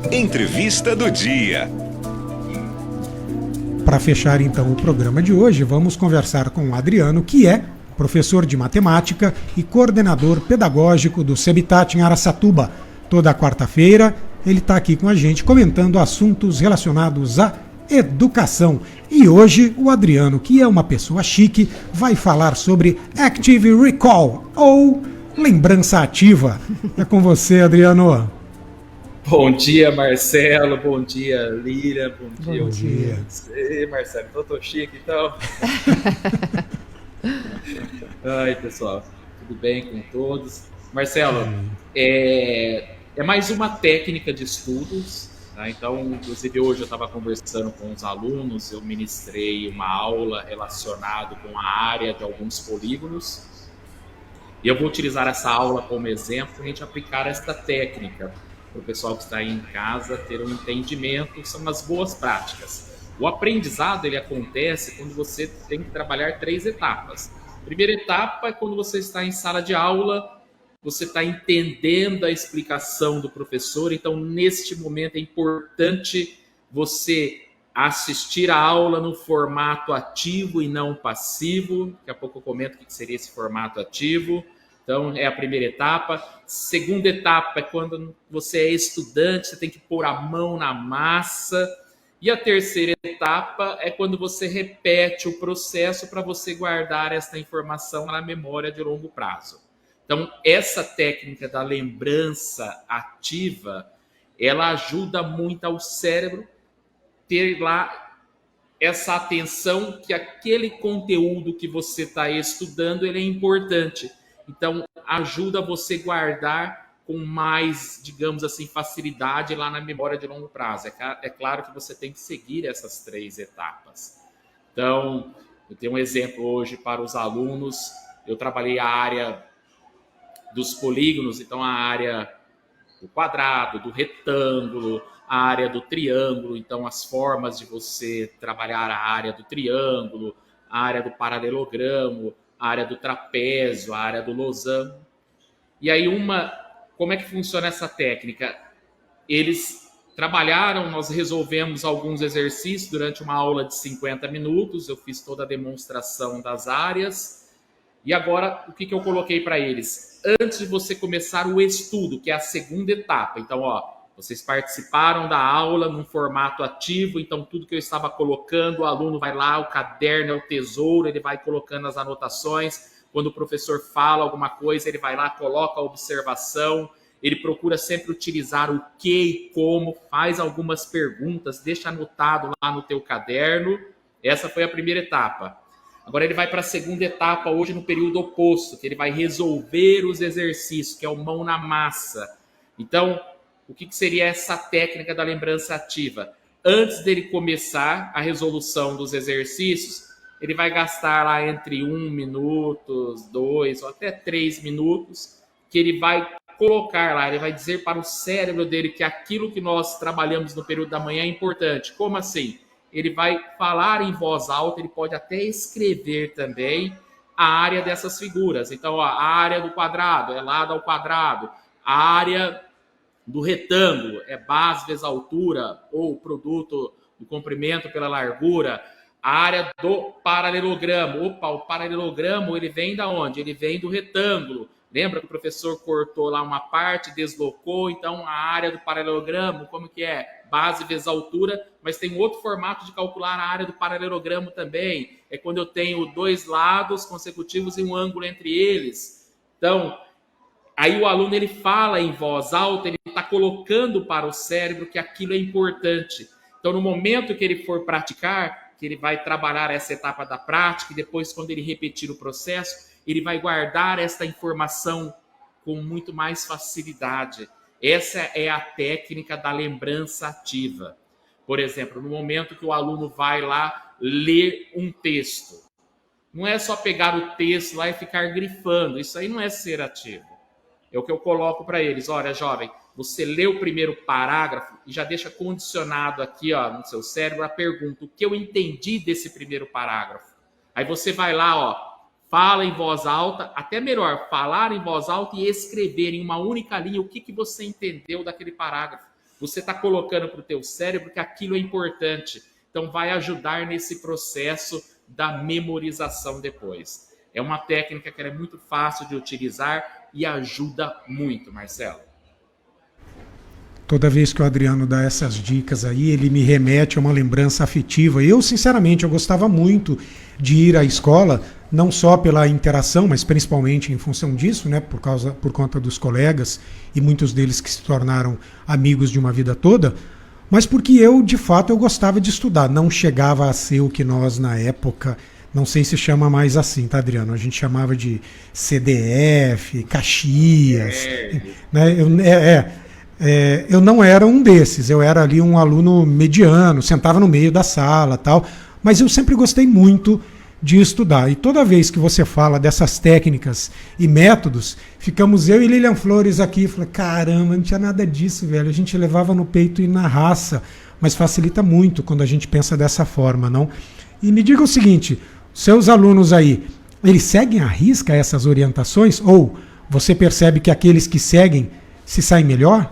Entrevista do dia. Para fechar então o programa de hoje, vamos conversar com o Adriano, que é professor de matemática e coordenador pedagógico do Cebitat em Araçatuba. Toda quarta-feira ele está aqui com a gente comentando assuntos relacionados à educação. E hoje o Adriano, que é uma pessoa chique, vai falar sobre Active Recall, ou lembrança ativa. É com você, Adriano. Bom dia, Marcelo. Bom dia, Líria. Bom dia. Ei, Marcelo, tô chique, então. Ai, pessoal, tudo bem com todos? Marcelo, é mais uma técnica de estudos, tá? Então, inclusive hoje eu estava conversando com os alunos, eu ministrei uma aula relacionada com a área de alguns polígonos, e eu vou utilizar essa aula como exemplo para a gente aplicar esta técnica, para o pessoal que está aí em casa ter um entendimento, são as boas práticas. O aprendizado ele acontece quando você tem que trabalhar 3 etapas. A primeira etapa é quando você está em sala de aula, você está entendendo a explicação do professor, então neste momento é importante você assistir a aula no formato ativo e não passivo. Daqui a pouco eu comento o que seria esse formato ativo. Então, é a primeira etapa. Segunda etapa é quando você é estudante, você tem que pôr a mão na massa. E a terceira etapa é quando você repete o processo para você guardar essa informação na memória de longo prazo. Então, essa técnica da lembrança ativa, ela ajuda muito ao cérebro ter lá essa atenção que aquele conteúdo que você está estudando, ele é importante. Então, ajuda você guardar com mais, digamos assim, facilidade lá na memória de longo prazo. É claro que você tem que seguir essas 3 etapas. Então, eu tenho um exemplo hoje para os alunos. Eu trabalhei a área dos polígonos, então a área do quadrado, do retângulo, a área do triângulo, então as formas de você trabalhar a área do triângulo, a área do paralelogramo, a área do trapézio, a área do losango. E aí como é que funciona essa técnica? Eles trabalharam, nós resolvemos alguns exercícios durante uma aula de 50 minutos, eu fiz toda a demonstração das áreas, e agora o que eu coloquei para eles? Antes de você começar o estudo, que é a segunda etapa, então vocês participaram da aula num formato ativo, então tudo que eu estava colocando, o aluno vai lá, o caderno é o tesouro, ele vai colocando as anotações. Quando o professor fala alguma coisa, ele vai lá, coloca a observação, ele procura sempre utilizar o que e como, faz algumas perguntas, deixa anotado lá no teu caderno. Essa foi a primeira etapa. Agora ele vai para a segunda etapa, hoje no período oposto, que ele vai resolver os exercícios, que é o mão na massa. Então, o que seria essa técnica da lembrança ativa? Antes dele começar a resolução dos exercícios, ele vai gastar lá entre 1 minuto, 2 ou até 3 minutos, que ele vai colocar lá, ele vai dizer para o cérebro dele que aquilo que nós trabalhamos no período da manhã é importante. Como assim? Ele vai falar em voz alta, ele pode até escrever também a área dessas figuras. Então, a área do quadrado é lado ao quadrado, a área do retângulo é base vezes altura ou produto do comprimento pela largura, a área do paralelogramo. O paralelogramo ele vem da onde? Ele vem do retângulo. Lembra que o professor cortou lá uma parte, deslocou, então a área do paralelogramo, como que é? Base vezes altura, mas tem outro formato de calcular a área do paralelogramo também. É quando eu tenho 2 lados consecutivos e um ângulo entre eles. Então, aí o aluno ele fala em voz alta, ele está colocando para o cérebro que aquilo é importante. Então, no momento que ele for praticar, que ele vai trabalhar essa etapa da prática, e depois, quando ele repetir o processo, ele vai guardar esta informação com muito mais facilidade. Essa é a técnica da lembrança ativa. Por exemplo, no momento que o aluno vai lá ler um texto, não é só pegar o texto lá e ficar grifando, isso aí não é ser ativo. É o que eu coloco para eles. Olha, jovem, você lê o primeiro parágrafo e já deixa condicionado aqui no seu cérebro a pergunta: o que eu entendi desse primeiro parágrafo? Aí você vai lá, fala em voz alta, até melhor, falar em voz alta e escrever em uma única linha o que você entendeu daquele parágrafo. você está colocando para o teu cérebro que aquilo é importante. Então vai ajudar nesse processo da memorização depois. É uma técnica que é muito fácil de utilizar e ajuda muito, Marcelo. Toda vez que o Adriano dá essas dicas aí, ele me remete a uma lembrança afetiva. Eu, sinceramente, eu gostava muito de ir à escola, não só pela interação, mas principalmente em função disso, né, por conta dos colegas e muitos deles que se tornaram amigos de uma vida toda, mas porque eu, de fato, eu gostava de estudar. Não chegava a ser o que nós, na época, não sei se chama mais assim, tá, Adriano? A gente chamava de CDF, Caxias, né? Eu não era um desses, eu era ali um aluno mediano, sentava no meio da sala, tal, mas eu sempre gostei muito de estudar. E toda vez que você fala dessas técnicas e métodos, ficamos eu e Lilian Flores aqui, falei, caramba, não tinha nada disso, velho, a gente levava no peito e na raça, mas facilita muito quando a gente pensa dessa forma, não? E me diga o seguinte, seus alunos aí, eles seguem à risca essas orientações, ou você percebe que aqueles que seguem se saem melhor?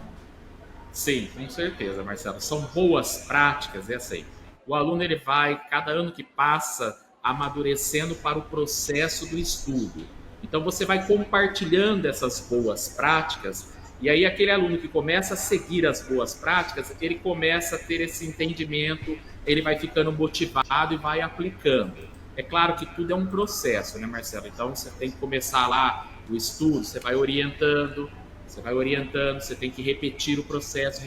Sim, com certeza, Marcelo. São boas práticas, é assim. O aluno ele vai, cada ano que passa, amadurecendo para o processo do estudo. Então você vai compartilhando essas boas práticas e aí aquele aluno que começa a seguir as boas práticas, ele começa a ter esse entendimento, ele vai ficando motivado e vai aplicando. É claro que tudo é um processo, né, Marcelo? Então você tem que começar lá o estudo, você vai orientando, você tem que repetir o processo,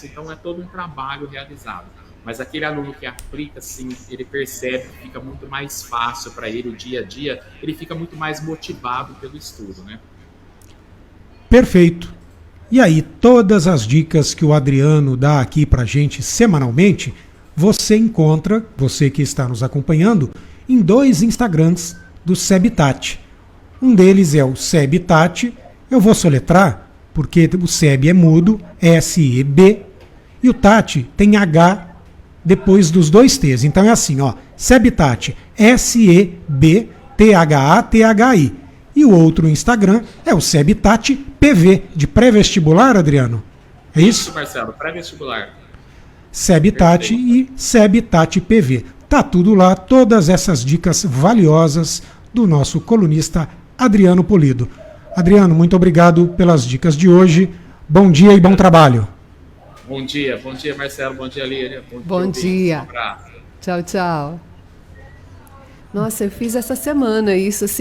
então é todo um trabalho realizado. Mas aquele aluno que aplica, sim, ele percebe que fica muito mais fácil para ele o dia a dia, ele fica muito mais motivado pelo estudo, né? Perfeito. E aí, todas as dicas que o Adriano dá aqui pra gente semanalmente, você encontra, você que está nos acompanhando, em 2 Instagrams do Sebtati. Um deles é o Sebtati. Eu vou soletrar, porque o Seb é mudo, S-E-B, e o Tati tem H depois dos 2 T's. Então é assim, ó, Sebtati, S-E-B-T-H-A-T-H-I. E o outro Instagram é o Sebtati PV, de pré-vestibular, Adriano? É isso? Isso, Marcelo, pré-vestibular. Sebtati e Sebtati PV. Tá tudo lá, todas essas dicas valiosas do nosso colunista Adriano Polido. Adriano, muito obrigado pelas dicas de hoje. Bom dia e bom trabalho. Bom dia, Marcelo. Bom dia, Lília. Bom dia. Um abraço. Tchau, tchau. Nossa, eu fiz essa semana isso, assim.